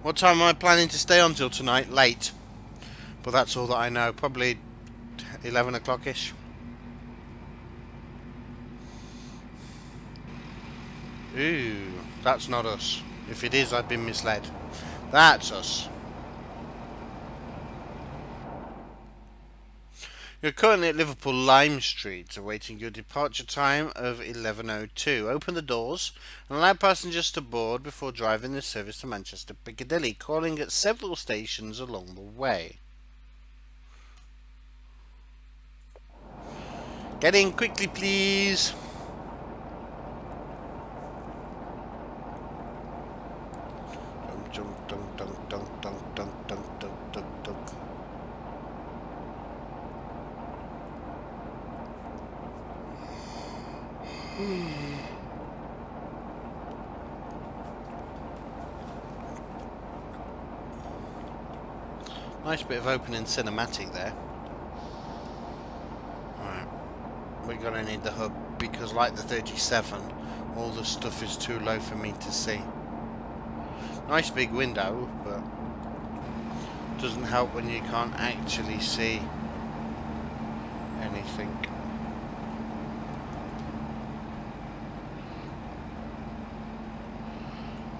What time am I planning to stay on till tonight? Late. But that's all that I know. Probably 11 o'clock-ish. Ooh, that's not us. If it is, I've been misled. That's us. You're currently at Liverpool Lime Street, awaiting your departure time of 11:02. Open the doors and allow passengers to board before driving the service to Manchester Piccadilly, calling at several stations along the way. Get in quickly, please. Dunk, dunk, dunk, dunk, dunk, dunk, dunk, dunk, dunk, dunk. Nice bit of opening cinematic there. Alright, we're gonna need the hub because, like the 37, all the stuff is too low for me to see. Nice big window, but doesn't help when you can't actually see anything.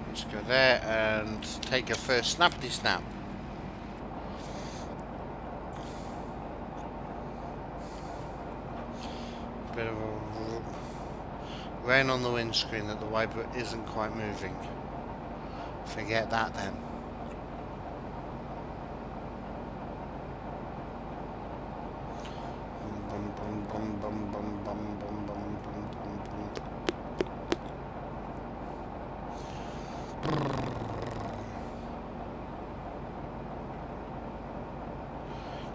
Let's go there and take a first snappity snap. Bit of a rain on the windscreen that the wiper isn't quite moving. Forget that then.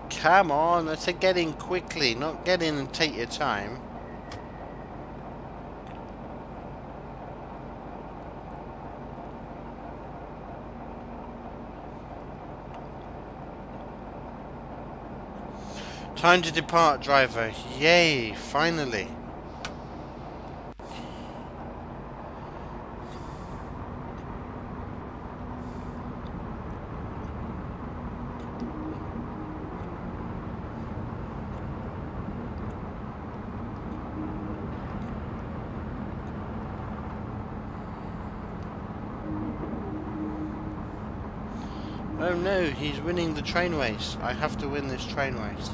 Come on, I said get in quickly, not get in and take your time. Time to depart, driver. Yay, finally. Oh no, he's winning the train race. I have to win this train race.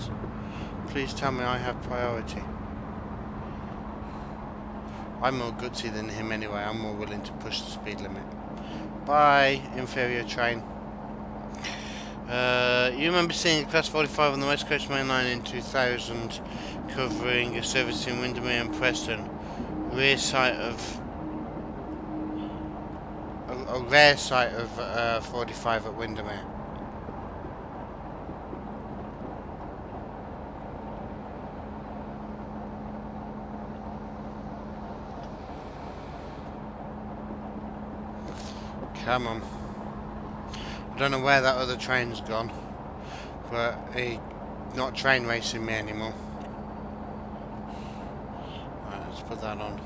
Please tell me I have priority. I'm more gutsy than him anyway. I'm more willing to push the speed limit. Bye, inferior train. You remember seeing a Class 45 on the West Coast Main Line in 2000, covering a service in Windermere and Preston. Rear sight of... a rare sight of 45 at Windermere. Come on. I don't know where that other train's gone, but he's not train racing me anymore. Right, let's put that on.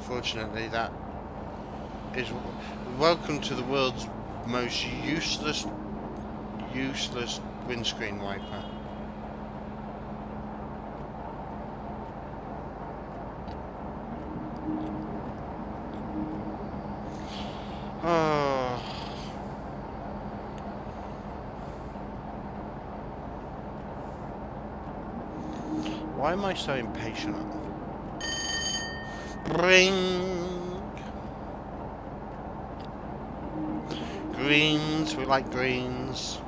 Fortunately, that is... Welcome to the world's most useless windscreen wiper. Oh. Why am I so impatient? Bring greens. We like greens.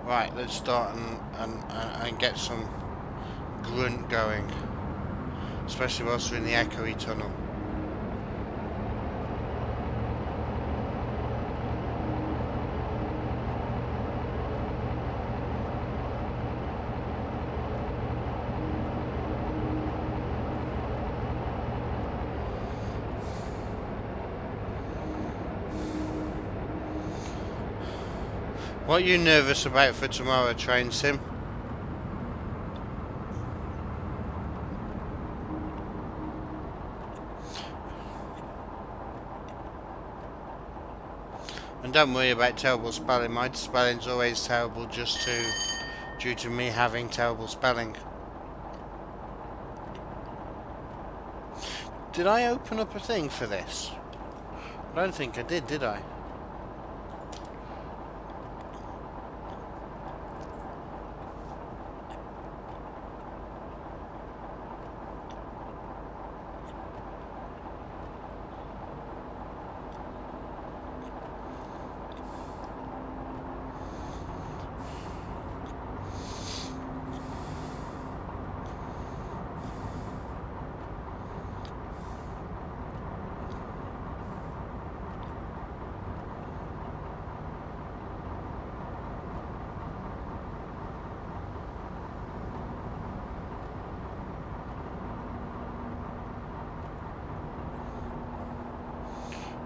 Right, let's start and get some grunt going. Especially whilst we're in the echoey tunnel. What are you nervous about for tomorrow, Train Sim? And don't worry about terrible spelling. My spelling's always terrible due to me having terrible spelling. Did I open up a thing for this? I don't think I did I?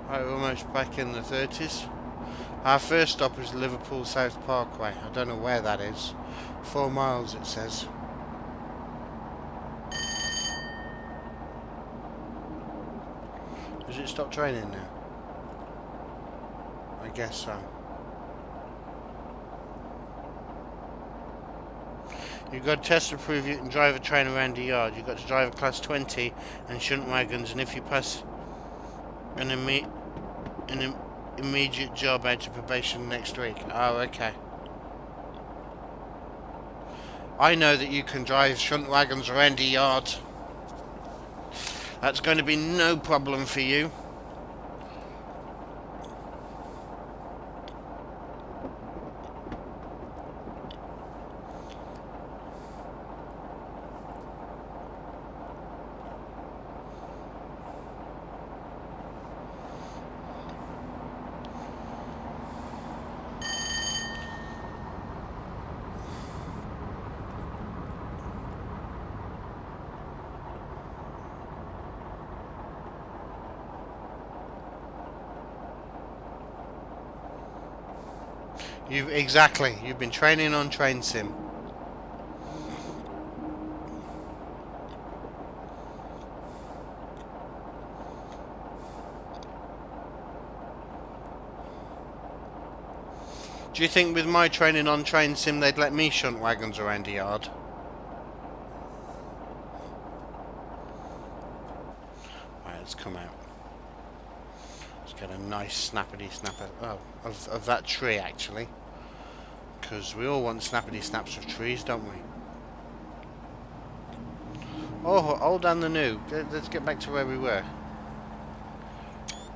Right, we're almost back in the 30s. Our first stop is Liverpool South Parkway. I don't know where that is. 4 miles it says. Has it stopped raining now? I guess so. You've got to test to prove you can drive a train around the yard. You've got to drive a class 20 and shunt wagons, and if you pass an immediate job out of probation next week. Oh, okay. I know that you can drive shunt wagons around the yard. That's going to be no problem for you. Exactly. You've been training on Train Sim. Do you think with my training on Train Sim they'd let me shunt wagons around the yard? Right, let's come out. Let's get a nice snappity snapper of that tree actually. Because we all want snappity snaps of trees, don't we? Oh, hold down the new. Let's get back to where we were.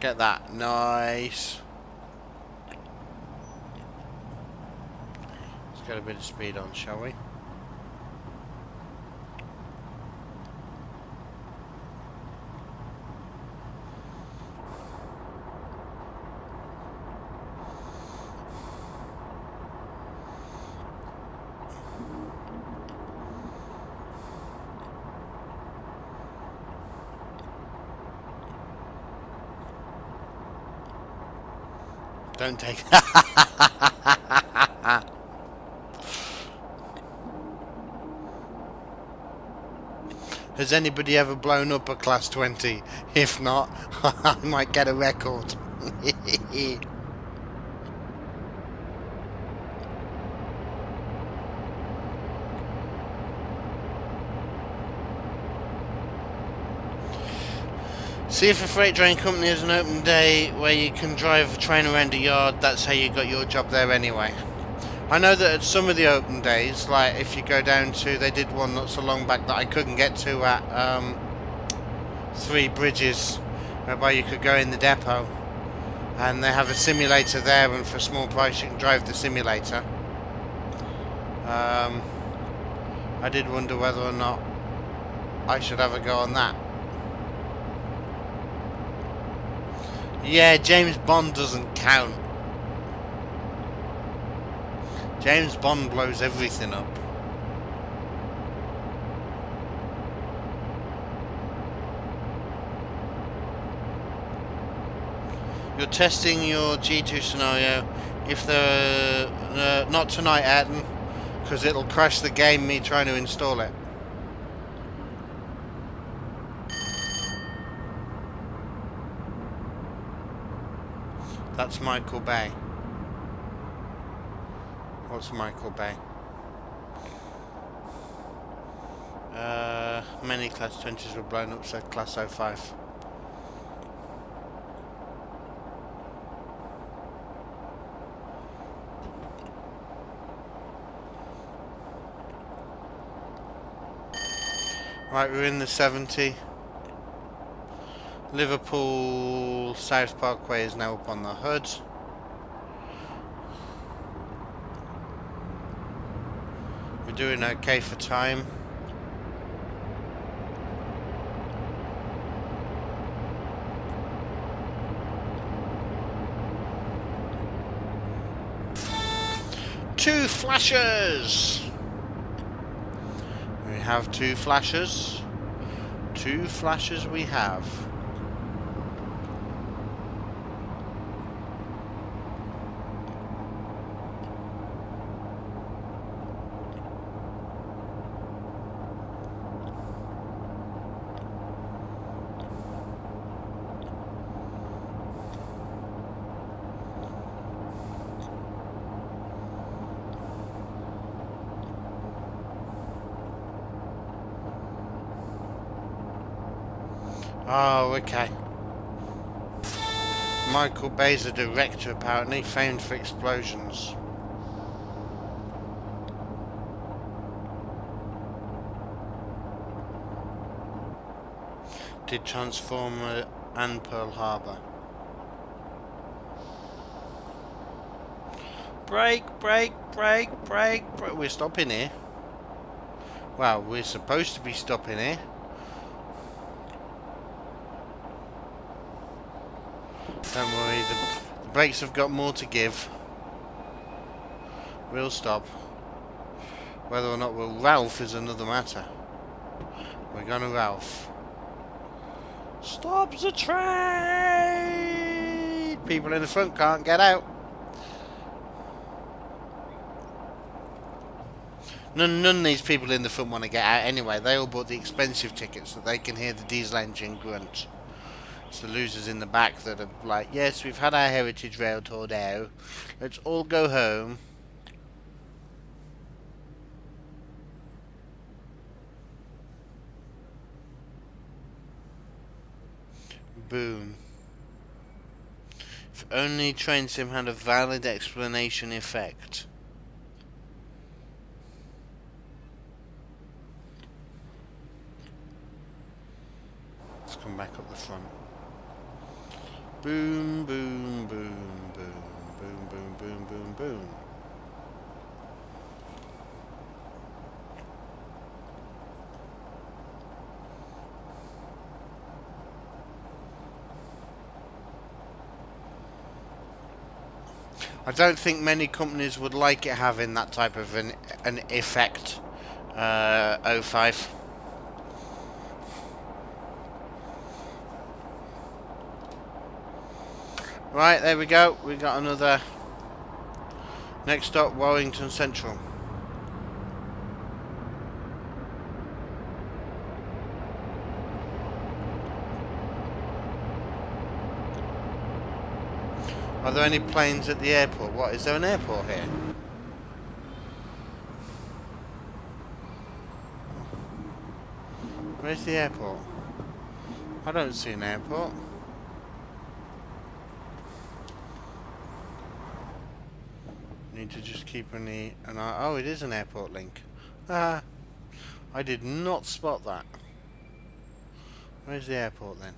Get that. Nice. Let's get a bit of speed on, shall we? Don't take that. Has anybody ever blown up a class 20? If not, I might get a record. See if a freight train company has an open day where you can drive a train around a yard. That's how you got your job there anyway. I know that at some of the open days, like if you go down to, they did one not so long back that I couldn't get to at Three Bridges, whereby you could go in the depot, and they have a simulator there, and for a small price you can drive the simulator. I did wonder whether or not I should have a go on that. Yeah, James Bond doesn't count. James Bond blows everything up. You're testing your G2 scenario. If they're not tonight, Ayrton, because it'll crash the game me trying to install it. That's Michael Bay. What's Michael Bay? Many Class 20s were blown up, so Class 05. Right, we're in the 70. Liverpool South Parkway is now up on the hood. We're doing okay for time. Two flashes! We have two flashes. Two flashes we have. Oh, okay. Michael Bay's a director, apparently, famed for explosions. Did Transformer and Pearl Harbor. Brake, brake, brake, brake, brake. We're stopping here. Well, we're supposed to be stopping here. Don't worry, the brakes have got more to give. We'll stop. Whether or not we'll Ralph is another matter. We're gonna Ralph. Stop the train! People in the front can't get out. None of these people in the front want to get out anyway. They all bought the expensive tickets so they can hear the diesel engine grunt. It's the losers in the back that are like, yes, we've had our heritage rail tour now. Let's all go home. Boom. If only train sim had a valid explanation effect. Let's come back up the front. Boom, boom, boom, boom, boom, boom, boom, boom, boom. I don't think many companies would like it having that type of an effect. 05. Right, there we go. We got another. Next stop, Warrington Central. Are there any planes at the airport? What, is there an airport here? Where's the airport? I don't see an airport. Need to just keep an eye. Oh, it is an airport link. Ah, I did not spot that. Where's the airport then?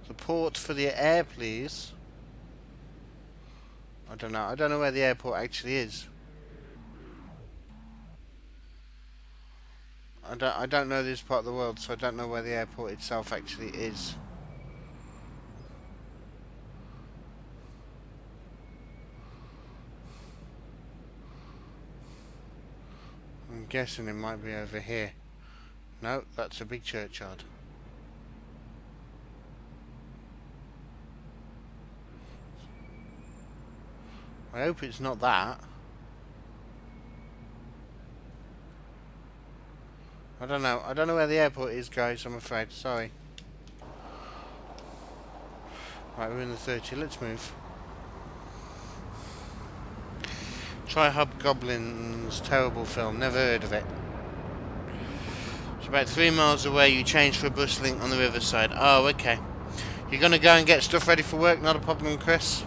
The port for the air, please. I don't know. I don't know where the airport actually is. I don't know this part of the world, so I don't know where the airport itself actually is. I'm guessing it might be over here. No, that's a big churchyard. I hope it's not that. I don't know. I don't know where the airport is, guys, I'm afraid. Sorry. Right, we're in the 30. Let's move. Try Hobgoblin's terrible film. Never heard of it. It's about 3 miles away. You change for a bus link on the riverside. Oh, okay. You're going to go and get stuff ready for work? Not a problem, Chris.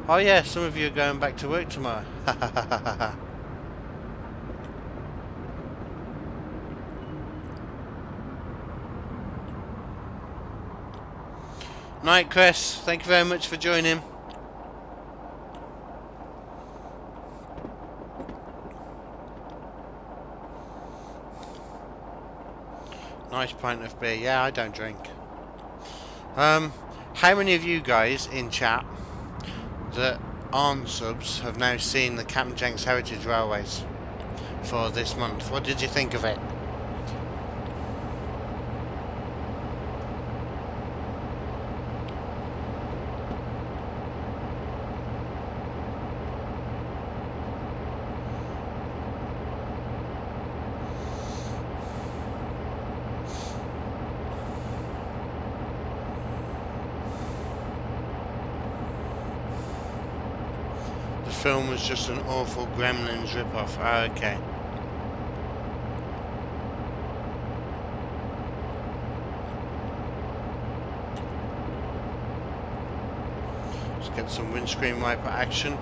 Oh yeah, some of you are going back to work tomorrow. Ha ha ha ha ha. Night, Chris. Thank you very much for joining. Nice pint of beer. Yeah, I don't drink. How many of you guys in chat that aren't subs have now seen the CptnJenks Heritage Railways for this month? What did you think of it? The film was just an awful Gremlins rip-off. Oh, okay. Let's get some windscreen wiper action.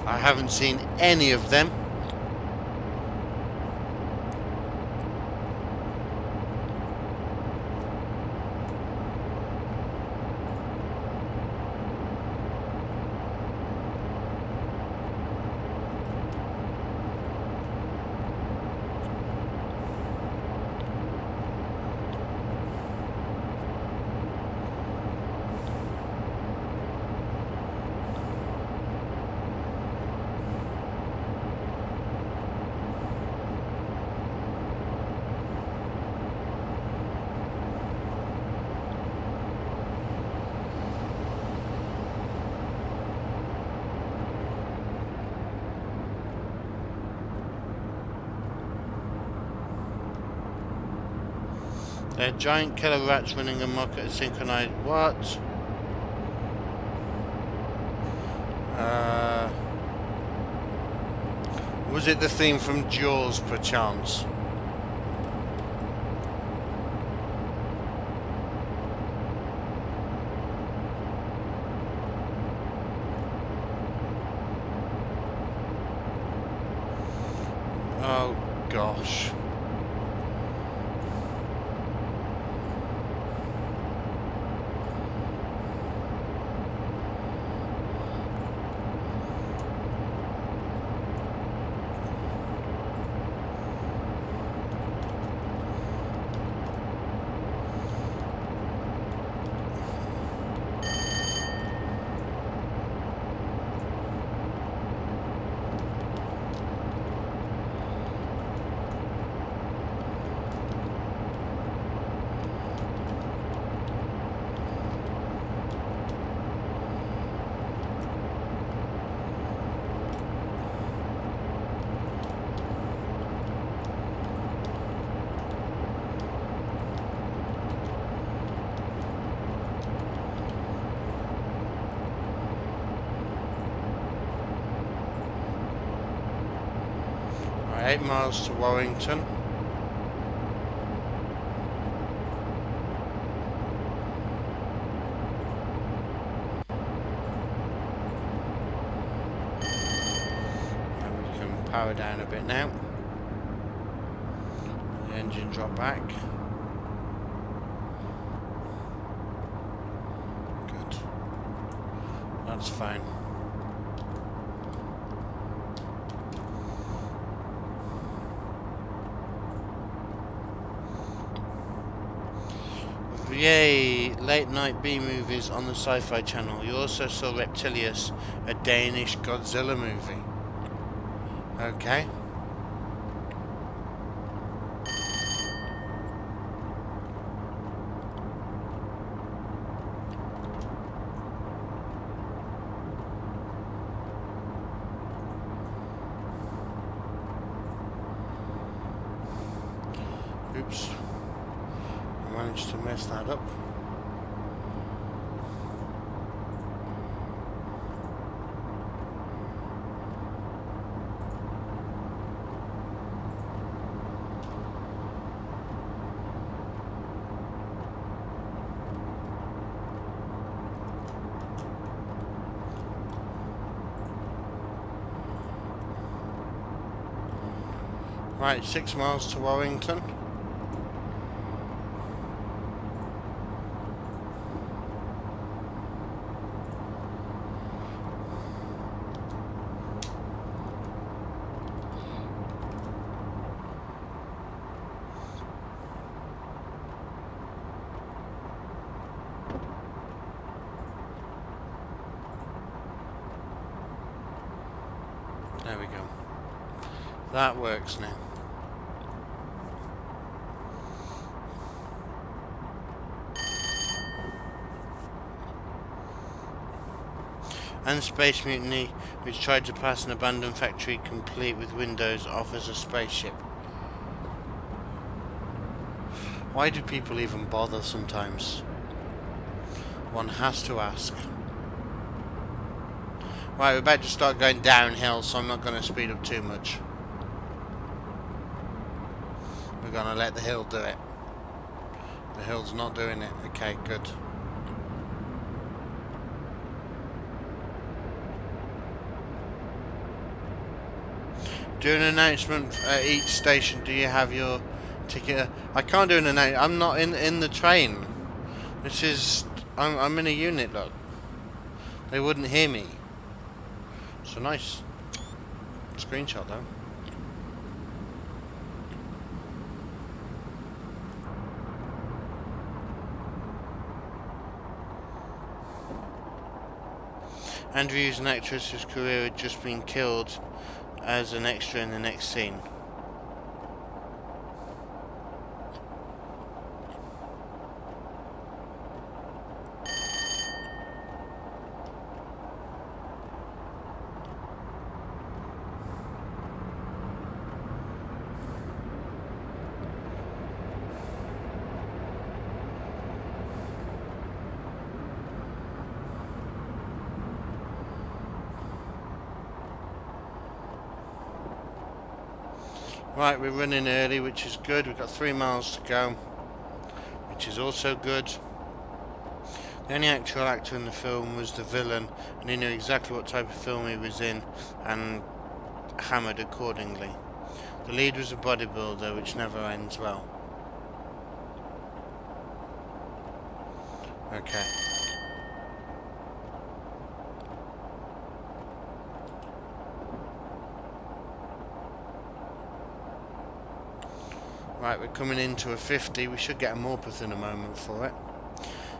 I haven't seen any of them. They're giant killer rats running amok at a synchronized... What? Was it the theme from Jaws, perchance? Oh, gosh. Right, 8 miles to Warrington. And we can power down a bit now. The engine drop back. Good. That's fine. Yay! Late night B-movies on the Sci-Fi Channel. You also saw Reptilius, a Danish Godzilla movie. Okay. Oops. I managed to mess that up. Right, 6 miles to Warrington. There we go. That works now. And Space Mutiny, which tried to pass an abandoned factory complete with windows, offers a spaceship. Why do people even bother sometimes? One has to ask. Right, we're about to start going downhill, so I'm not going to speed up too much. We're going to let the hill do it. The hill's not doing it. Okay, good. Do an announcement at each station. Do you have your ticket? I can't do an announcement. I'm not in the train. This is... I'm in a unit, look. They wouldn't hear me. It's a nice screenshot, though. Andrew's an actress whose career had just been killed as an extra in the next scene. Right, we're running early, which is good. We've got 3 miles to go, which is also good. The only actual actor in the film was the villain, and he knew exactly what type of film he was in and hammered accordingly. The lead was a bodybuilder, which never ends well. Okay. Right, we're coming into a 50. We should get a Morpeth in a moment for it.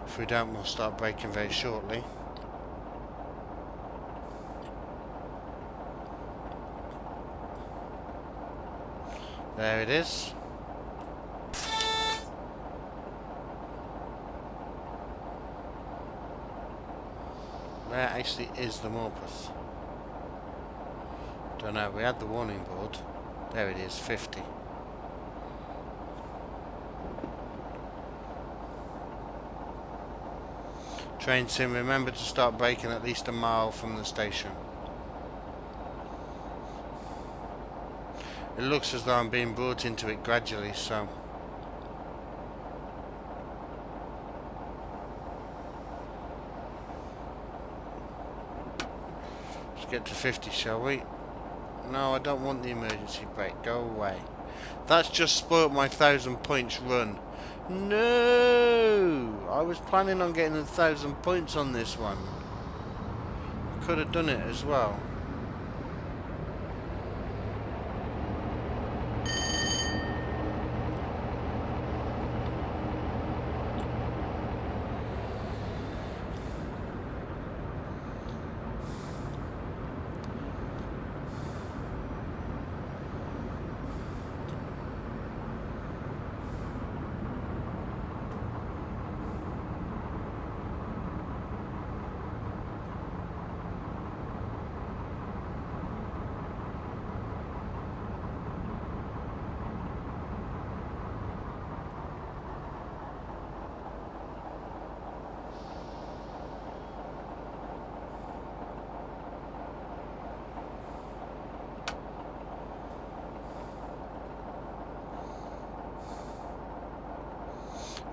If we don't, we'll start braking very shortly. There it is. Where actually is the Morpeth? Don't know, we had the warning board. There it is, 50. Train sim, remember to start braking at least a mile from the station. It looks as though I'm being brought into it gradually, so... let's get to 50, shall we? No, I don't want the emergency brake. Go away. That's just spoilt my 1,000 points run. No! I was planning on getting 1,000 points on this one. I could have done it as well.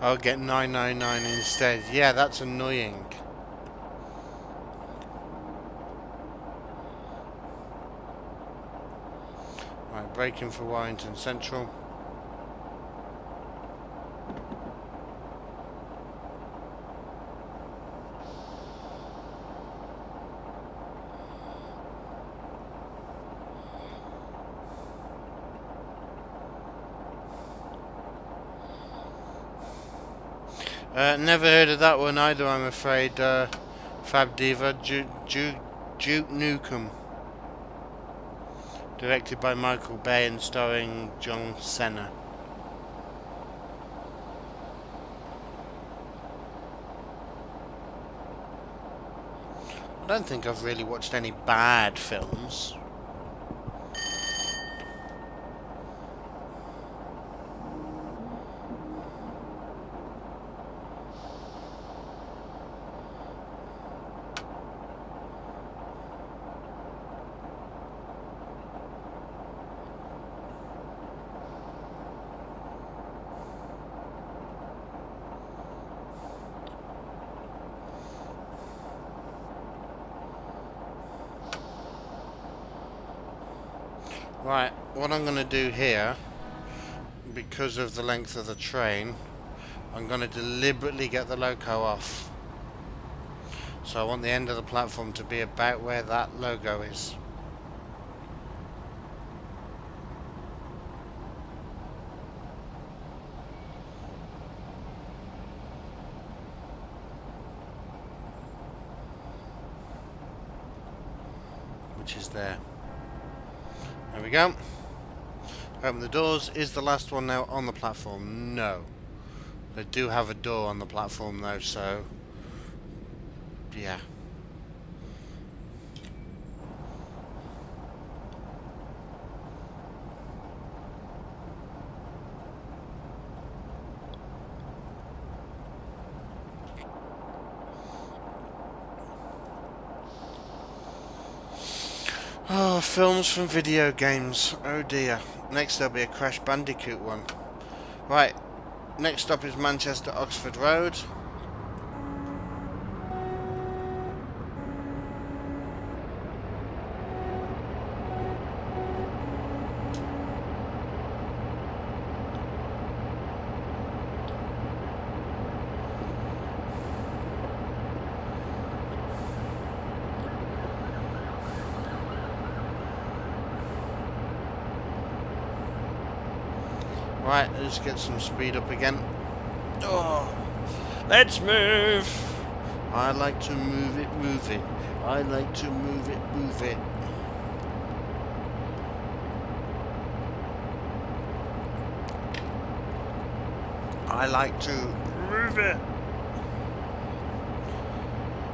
I'll get 999 instead. Yeah, that's annoying. Right, braking for Warrington Central. Never heard of that one either, I'm afraid. Fab Diva, Duke Nukem. Directed by Michael Bay and starring John Cena. I don't think I've really watched any bad films. Right, what I'm going to do here, because of the length of the train, I'm going to deliberately get the loco off. So I want the end of the platform to be about where that logo is. Which is there. There we go. Open the doors. Is the last one now on the platform? No. They do have a door on the platform though, so yeah. Oh, films from video games. Oh dear. Next there'll be a Crash Bandicoot one. Right. Next stop is Manchester Oxford Road. Right, let's get some speed up again. Oh, let's move. I like to move it, move it. I like to move it, move it. I like to move it.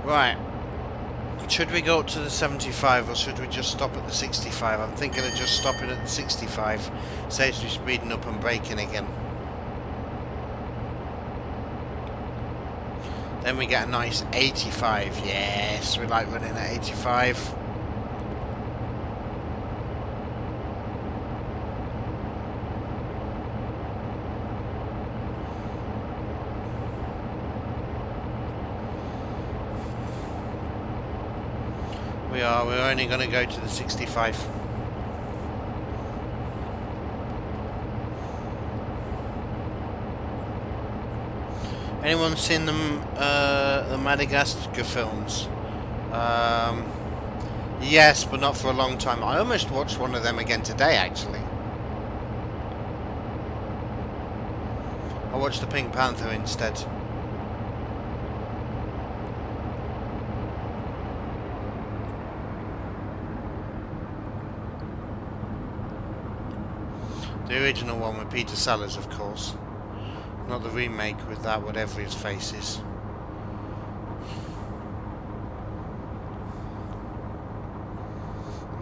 Right. Should we go up to the 75 or should we just stop at the 65? I'm thinking of just stopping at the 65. Saves me speeding up and braking again. Then we get a nice 85. Yes, we like running at 85. We're only going to go to the 65. Anyone seen the Madagascar films? Yes, but not for a long time. I almost watched one of them again today, actually. I watched the Pink Panther instead. The original one with Peter Sellers, of course. Not the remake with that, whatever his face is.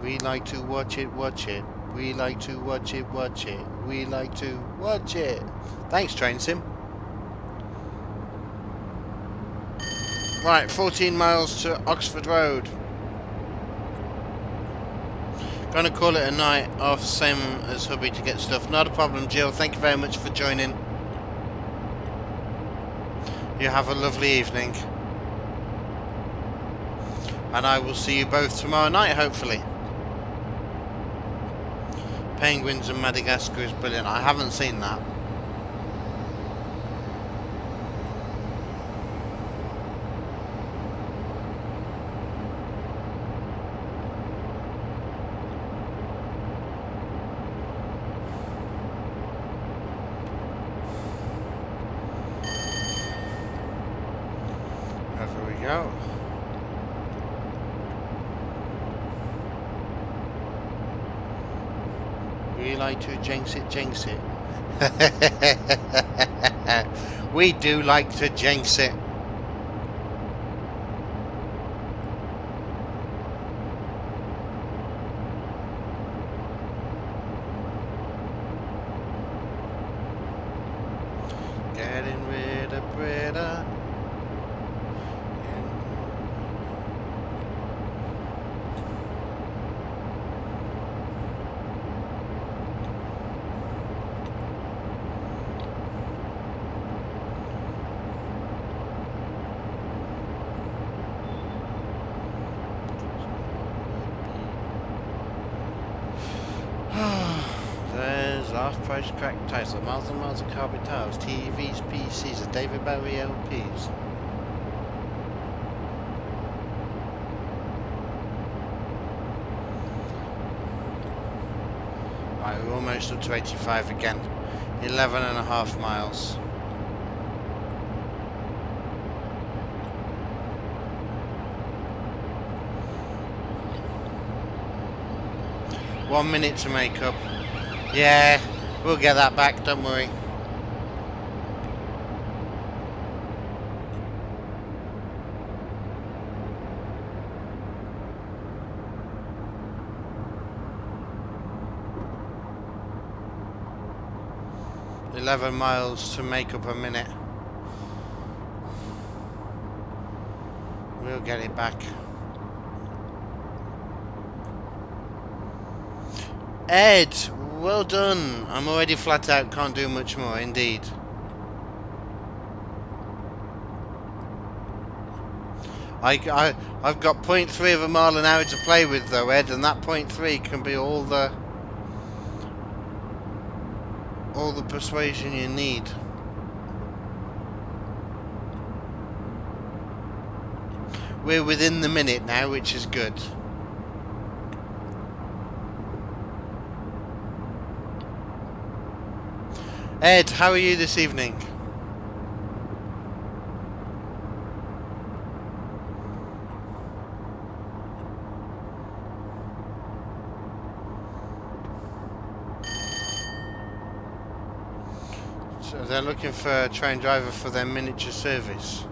We like to watch it, watch it. We like to watch it, watch it. We like to watch it. Thanks, Train Sim. Right, 14 miles to Oxford Road. Gonna call it a night off, same as hubby to get stuff. Not a problem, Jill. Thank you very much for joining. You have a lovely evening. And I will see you both tomorrow night, hopefully. Penguins in Madagascar is brilliant. I haven't seen that. Over we go. We like to jinx it, jinx it. We do like to jinx it. Getting rid of Britta. There's off-price crack tires, miles and miles of carpet tiles, TVs, PCs, and David Bowie LPs. Right, we're almost up to 85 again. 11.5 miles. One minute to make up. Yeah, we'll get that back, don't worry. $11 miles to make up a minute. We'll get it back. Ed, well done. I'm already flat out, can't do much more, indeed. I've got 0.3 of a mile an hour to play with though, Ed, and that 0.3 can be all the persuasion you need. We're within the minute now, which is good. Ed, how are you this evening? So they're looking for a train driver for their miniature service.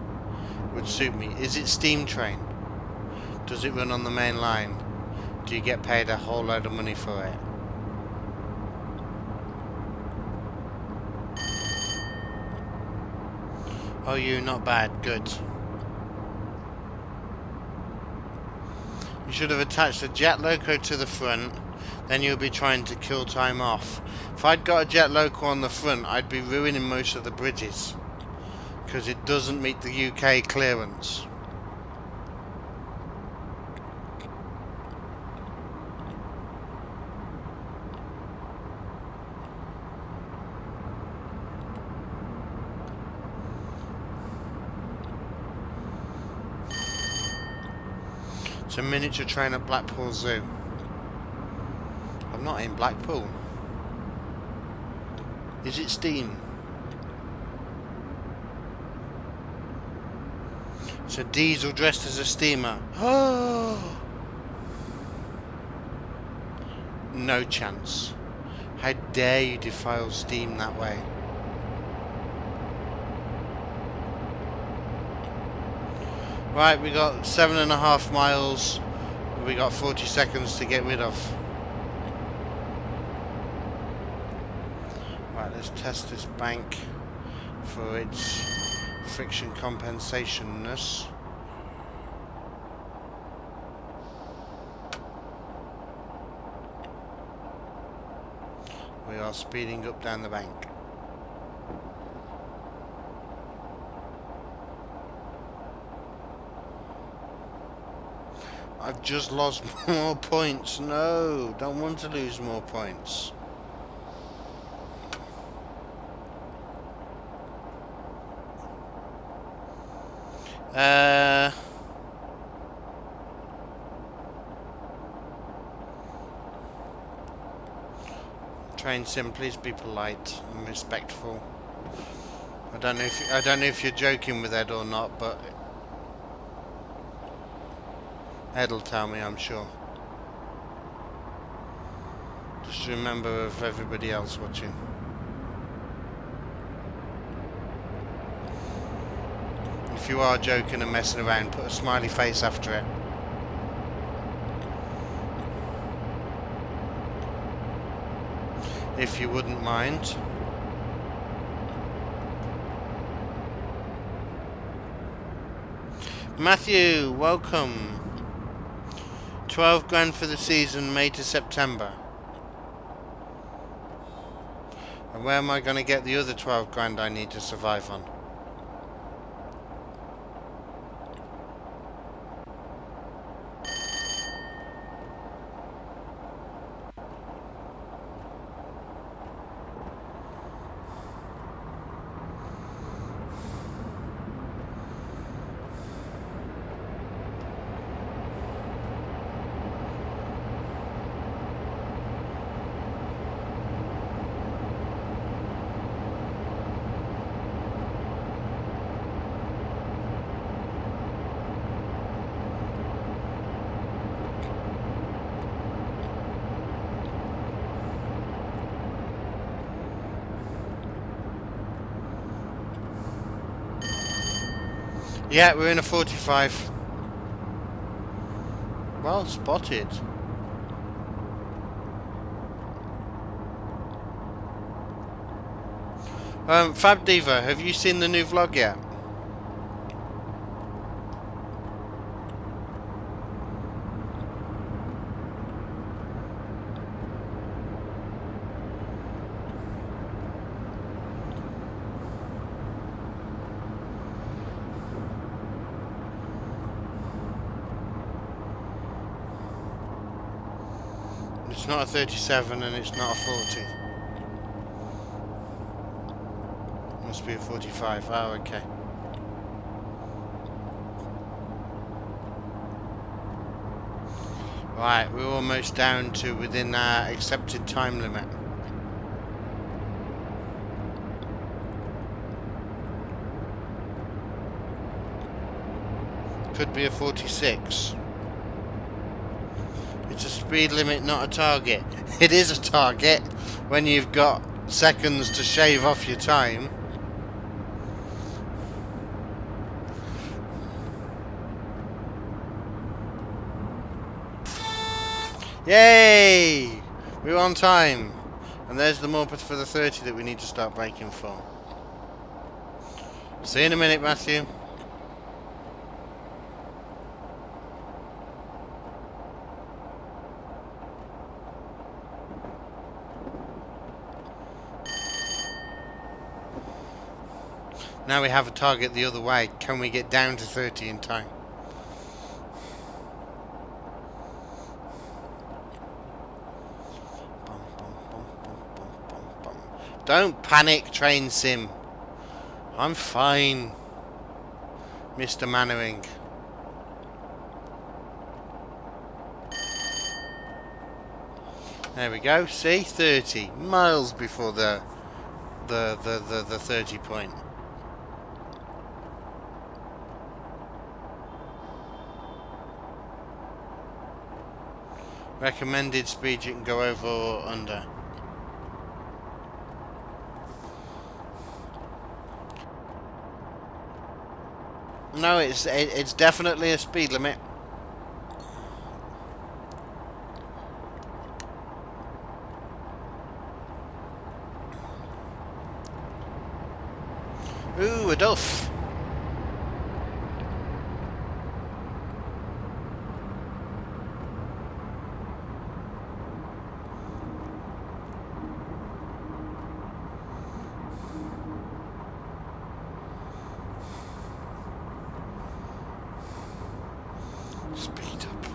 Would suit me. Is it steam train? Does it run on the main line? Do you get paid a whole load of money for it? Oh, you not bad, good. You should have attached a jet loco to the front, then you'll be trying to kill time off. If I'd got a jet loco on the front, I'd be ruining most of the bridges, because it doesn't meet the UK clearance. It's a miniature train at Blackpool Zoo. I'm not in Blackpool. Is it steam? It's a diesel dressed as a steamer. Oh! No chance. How dare you defile steam that way? Right, we got 7.5 miles. We got 40 seconds to get rid of. Right, let's test this bank for its friction compensationness. We are speeding up down the bank. I've just lost more points. No, don't want to lose more points. Train sim, please be polite and respectful. I don't know if you're joking with Ed or not, but Ed'll tell me, I'm sure. Just remember of everybody else watching. If you are joking and messing around, put a smiley face after it. If you wouldn't mind. Matthew, welcome. 12 grand for the season, May to September. And where am I going to get the other 12 grand I need to survive on? Yeah, we're in a 45. Well spotted. Fab Diva, have you seen the new vlog yet? It's not a 37 and it's not a 40. Must be a 45. Oh, okay. Right, we're almost down to within our accepted time limit. Could be a 46. It's a speed limit, not a target. It is a target when you've got seconds to shave off your time. Yay! We're on time. And there's the moped for the 30 that we need to start braking for. See you in a minute, Matthew. Now we have a target the other way. Can we get down to 30 in time? Don't panic, train sim. I'm fine, Mr. Mannering. There we go. See, 30 miles before the 30 point. Recommended speed you can go over or under. No, it's definitely a speed limit. Ooh, a duff. Speed up.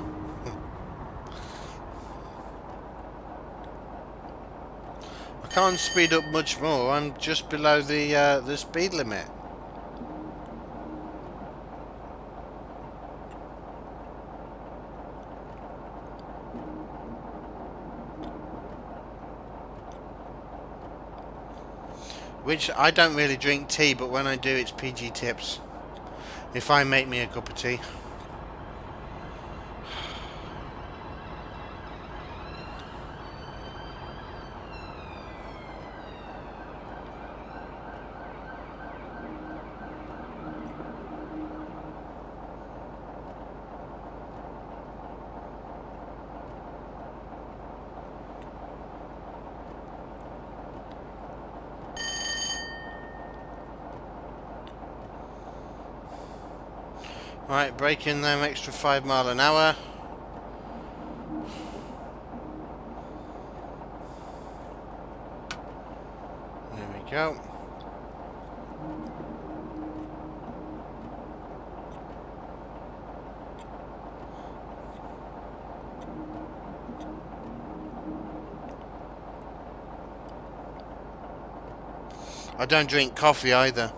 Can't speed up much more. I'm just below the speed limit. Which I don't really drink tea, but when I do, it's PG tips. If I make me a cup of tea. Right, braking them extra 5 miles an hour. There we go. I don't drink coffee either.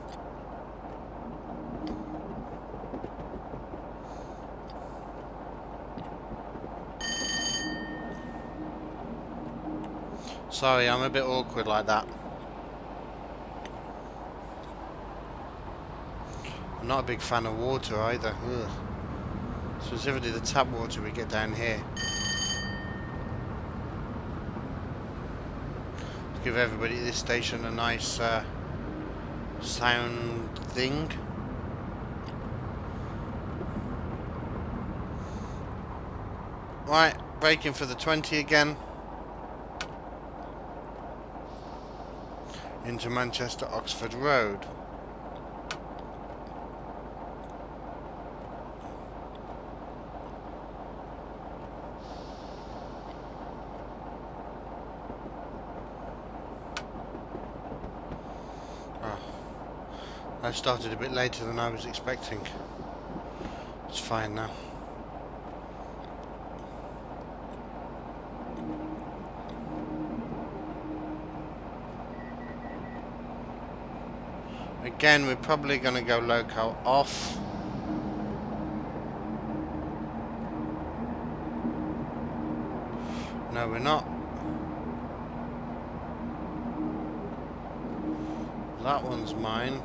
Sorry, I'm a bit awkward like that. I'm not a big fan of water either. Ugh. Specifically the tap water we get down here. Let's give everybody at this station a nice sound thing. Right, braking for the 20 again. Into Manchester Oxford Road. Oh, I started a bit later than I was expecting. It's fine now. Again, we're probably going to go local off. No, we're not. That one's mine.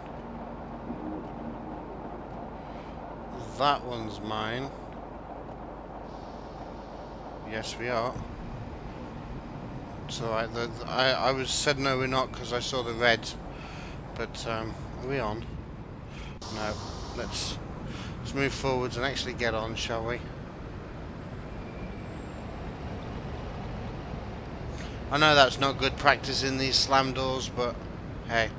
That one's mine. Yes, we are. It's alright. I was said no, we're not because I saw the red. But are we on? No. Let's move forwards and actually get on, shall we? I know that's not good practice in these slam doors, but hey.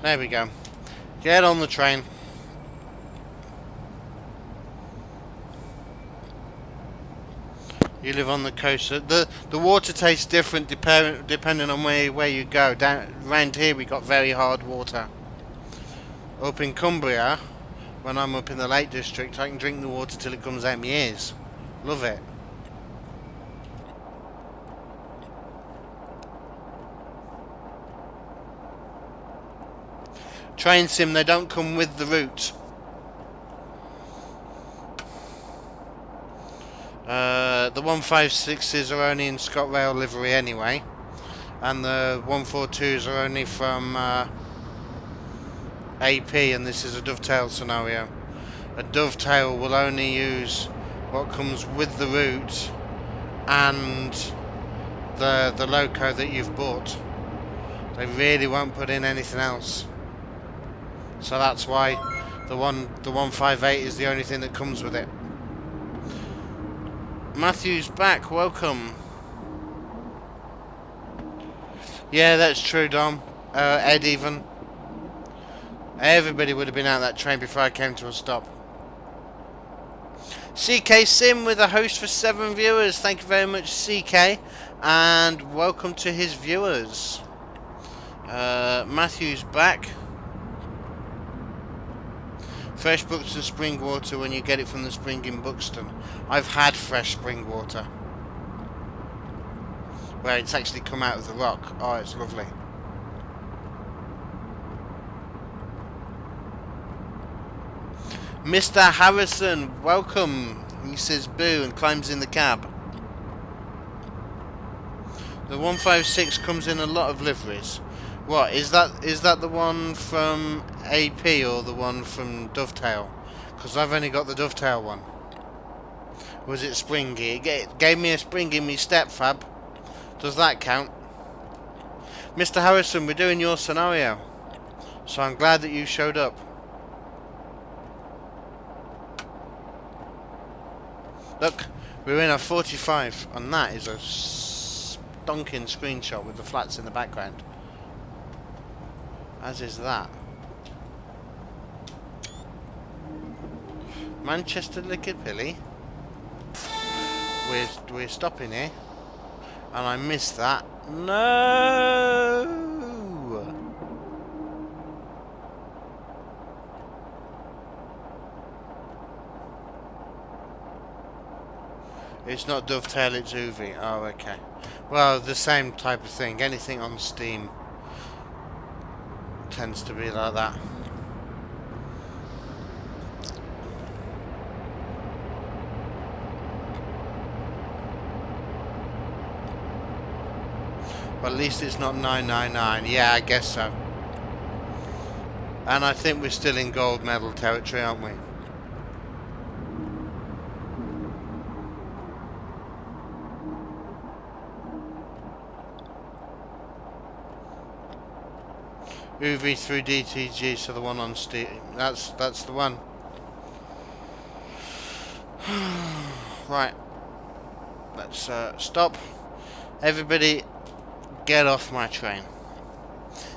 There we go. Get on the train. You live on the coast. The water tastes different depending on where you go. Down around here we got very hard water. Up in Cumbria, when I'm up in the Lake District, I can drink the water till it comes out my ears. Love it. Train sim, they don't come with the route. The 156s are only in ScotRail livery anyway, and the 142s are only from AP, and this is a dovetail scenario. A dovetail will only use what comes with the route and the loco that you've bought. They really won't put in anything else. So that's why the 158 is the only thing that comes with it. Matthew's back, welcome. Yeah, that's true, Dom. Ed even. Everybody would have been out that train before I came to a stop. CK Sim with a host for 7 viewers. Thank you very much, CK. And welcome to his viewers. Matthew's back. Fresh Buxton spring water when you get it from the spring in Buxton. I've had fresh spring water. Where it's actually come out of the rock. Oh, it's lovely. Mr. Harrison, welcome. He says boo and climbs in the cab. The 156 comes in a lot of liveries. What, is that the one from AP or the one from Dovetail? Because I've only got the Dovetail one. Was it springy? It gave me a spring in me step fab. Does that count? Mr. Harrison, we're doing your scenario. So I'm glad that you showed up. Look, we're in a 45, and that is a stonking screenshot with the flats in the background. As is that. Manchester Lickapilly. We're stopping here. And I missed that. No! It's not Dovetail, it's Uvi. Oh, okay. Well, the same type of thing. Anything on Steam tends to be like that. Well, at least it's not 999. Yeah, I guess so. And I think we're still in gold medal territory, aren't we? UV through DTG, so the one on Steam. That's the one. Right. Let's stop. Everybody, get off my train.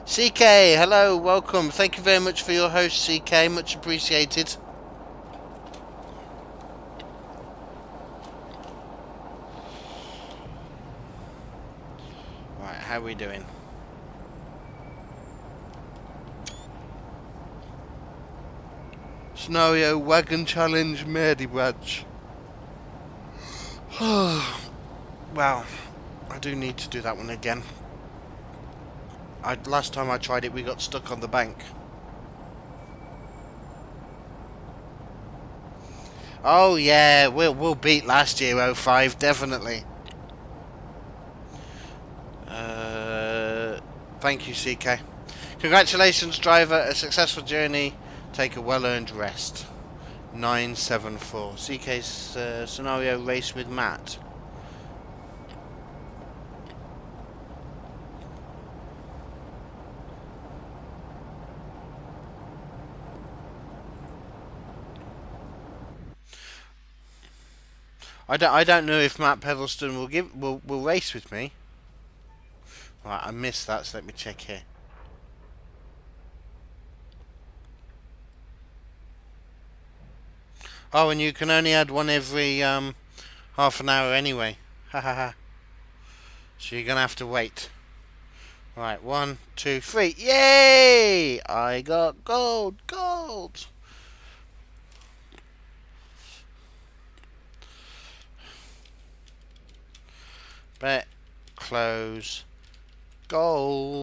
CK, hello, welcome. Thank you very much for your host, CK. Much appreciated. Right, how are we doing? Scenario Wagon Challenge Merdy Badge. Well, I do need to do that one again. Last time I tried it, we got stuck on the bank. Oh yeah, we'll beat last year 05, definitely. Thank you, CK. Congratulations, driver. A successful journey. Take a well-earned rest. 974. CK's scenario race with Matt. I don't know if Matt Pedalston will race with me. Right, I missed that, so let me check here. Oh, and you can only add one every half an hour anyway. Ha ha ha. So you're gonna have to wait. Right, 1, 2, 3. Yay! I got gold! Gold! Bet, close, gold.